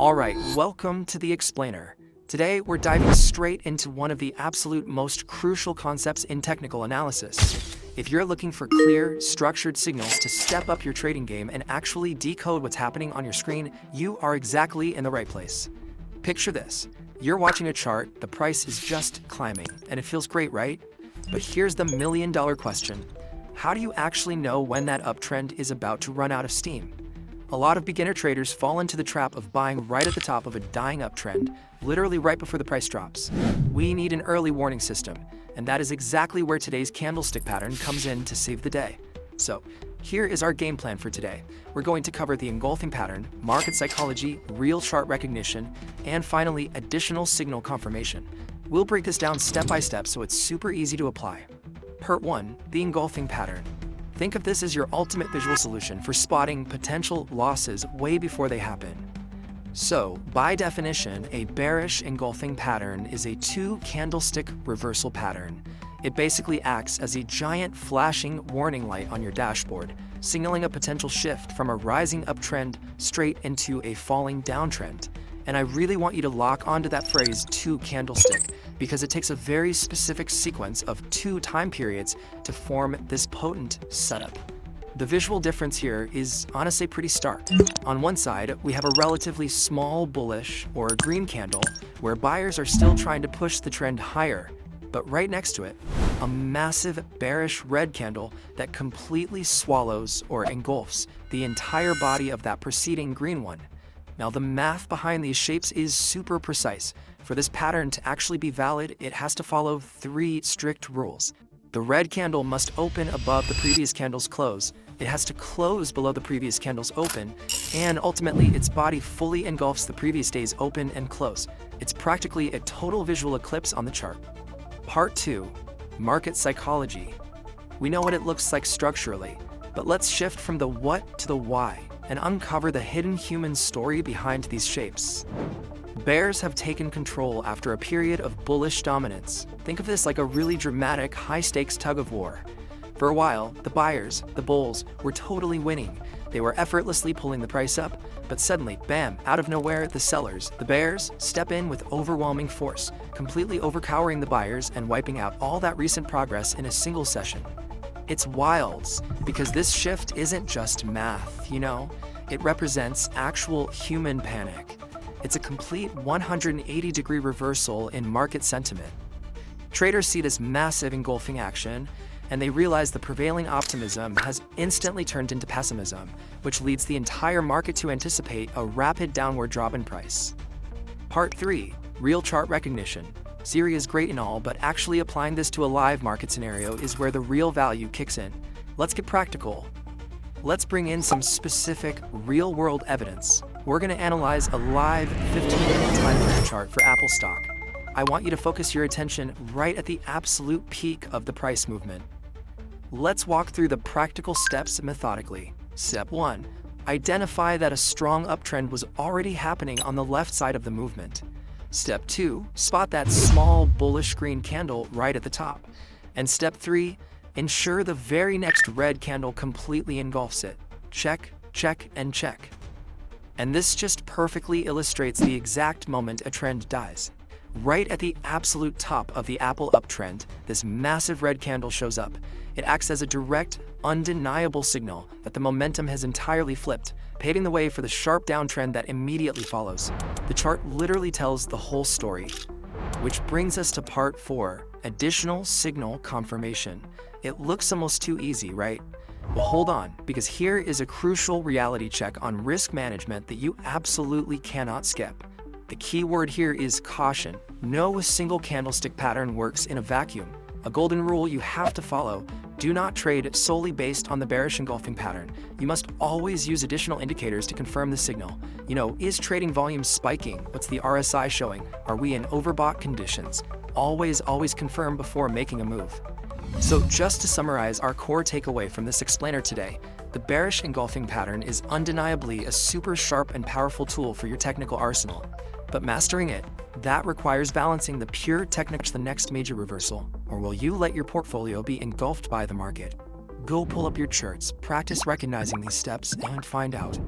Alright, welcome to the Explainer. Today, we're diving straight into one of the absolute most crucial concepts in technical analysis. If you're looking for clear, structured signals to step up your trading game and actually decode what's happening on your screen, you are exactly in the right place. Picture this. You're watching a chart, the price is just climbing, and it feels great, right? But here's the million-dollar question. How do you actually know when that uptrend is about to run out of steam? A lot of beginner traders fall into the trap of buying right at the top of a dying uptrend, literally right before the price drops. We need an early warning system, and that is exactly where today's candlestick pattern comes in to save the day. So, here is our game plan for today. We're going to cover the engulfing pattern, market psychology, real chart recognition, and finally, additional signal confirmation. We'll break this down step by step so it's super easy to apply. Part 1. The engulfing pattern. Think of this as your ultimate visual solution for spotting potential losses way before they happen. So, by definition, a bearish engulfing pattern is a two-candlestick reversal pattern. It basically acts as a giant flashing warning light on your dashboard, signaling a potential shift from a rising uptrend straight into a falling downtrend. And I really want you to lock onto that phrase, two candlestick, because it takes a very specific sequence of two time periods to form this potent setup. The visual difference here is honestly pretty stark. On one side, we have a relatively small bullish or green candle where buyers are still trying to push the trend higher. But right next to it, a massive bearish red candle that completely swallows or engulfs the entire body of that preceding green one. Now, the math behind these shapes is super precise. For this pattern to actually be valid, it has to follow three strict rules. The red candle must open above the previous candle's close, it has to close below the previous candle's open, and ultimately its body fully engulfs the previous day's open and close. It's practically a total visual eclipse on the chart. Part 2. Market psychology. We know what it looks like structurally, but let's shift from the what to the why and uncover the hidden human story behind these shapes. Bears have taken control after a period of bullish dominance. Think of this like a really dramatic, high-stakes tug-of-war. For a while, the buyers, the bulls, were totally winning. They were effortlessly pulling the price up, but suddenly, bam, out of nowhere, the sellers, the bears, step in with overwhelming force, completely overpowering the buyers and wiping out all that recent progress in a single session. It's wild, because this shift isn't just math, It represents actual human panic. It's a complete 180-degree reversal in market sentiment. Traders see this massive engulfing action, and they realize the prevailing optimism has instantly turned into pessimism, which leads the entire market to anticipate a rapid downward drop in price. Part 3. Real chart recognition. Theory is great and all, but actually applying this to a live market scenario is where the real value kicks in. Let's get practical. Let's bring in some specific, real-world evidence. We're going to analyze a live 15-minute time frame chart for Apple stock. I want you to focus your attention right at the absolute peak of the price movement. Let's walk through the practical steps methodically. Step 1. Identify that a strong uptrend was already happening on the left side of the movement. Step 2. Spot that small bullish green candle right at the top. And step 3. Ensure the very next red candle completely engulfs it. Check, check, and check. And this just perfectly illustrates the exact moment a trend dies. Right at the absolute top of the Apple uptrend, this massive red candle shows up. It acts as a direct, undeniable signal that the momentum has entirely flipped, paving the way for the sharp downtrend that immediately follows. The chart literally tells the whole story. Which brings us to part 4, additional signal confirmation. It looks almost too easy, right? Well, hold on, because here is a crucial reality check on risk management that you absolutely cannot skip. The key word here is caution. No single candlestick pattern works in a vacuum. A golden rule you have to follow: do not trade solely based on the bearish engulfing pattern. You must always use additional indicators to confirm the signal. Is trading volume spiking? What's the RSI showing? Are we in overbought conditions? Always confirm before making a move. So just to summarize our core takeaway from this explainer today, the bearish engulfing pattern is undeniably a super sharp and powerful tool for your technical arsenal. But mastering it, that requires balancing the pure technique to the next major reversal, or will you let your portfolio be engulfed by the market? Go pull up your charts, practice recognizing these steps, and find out.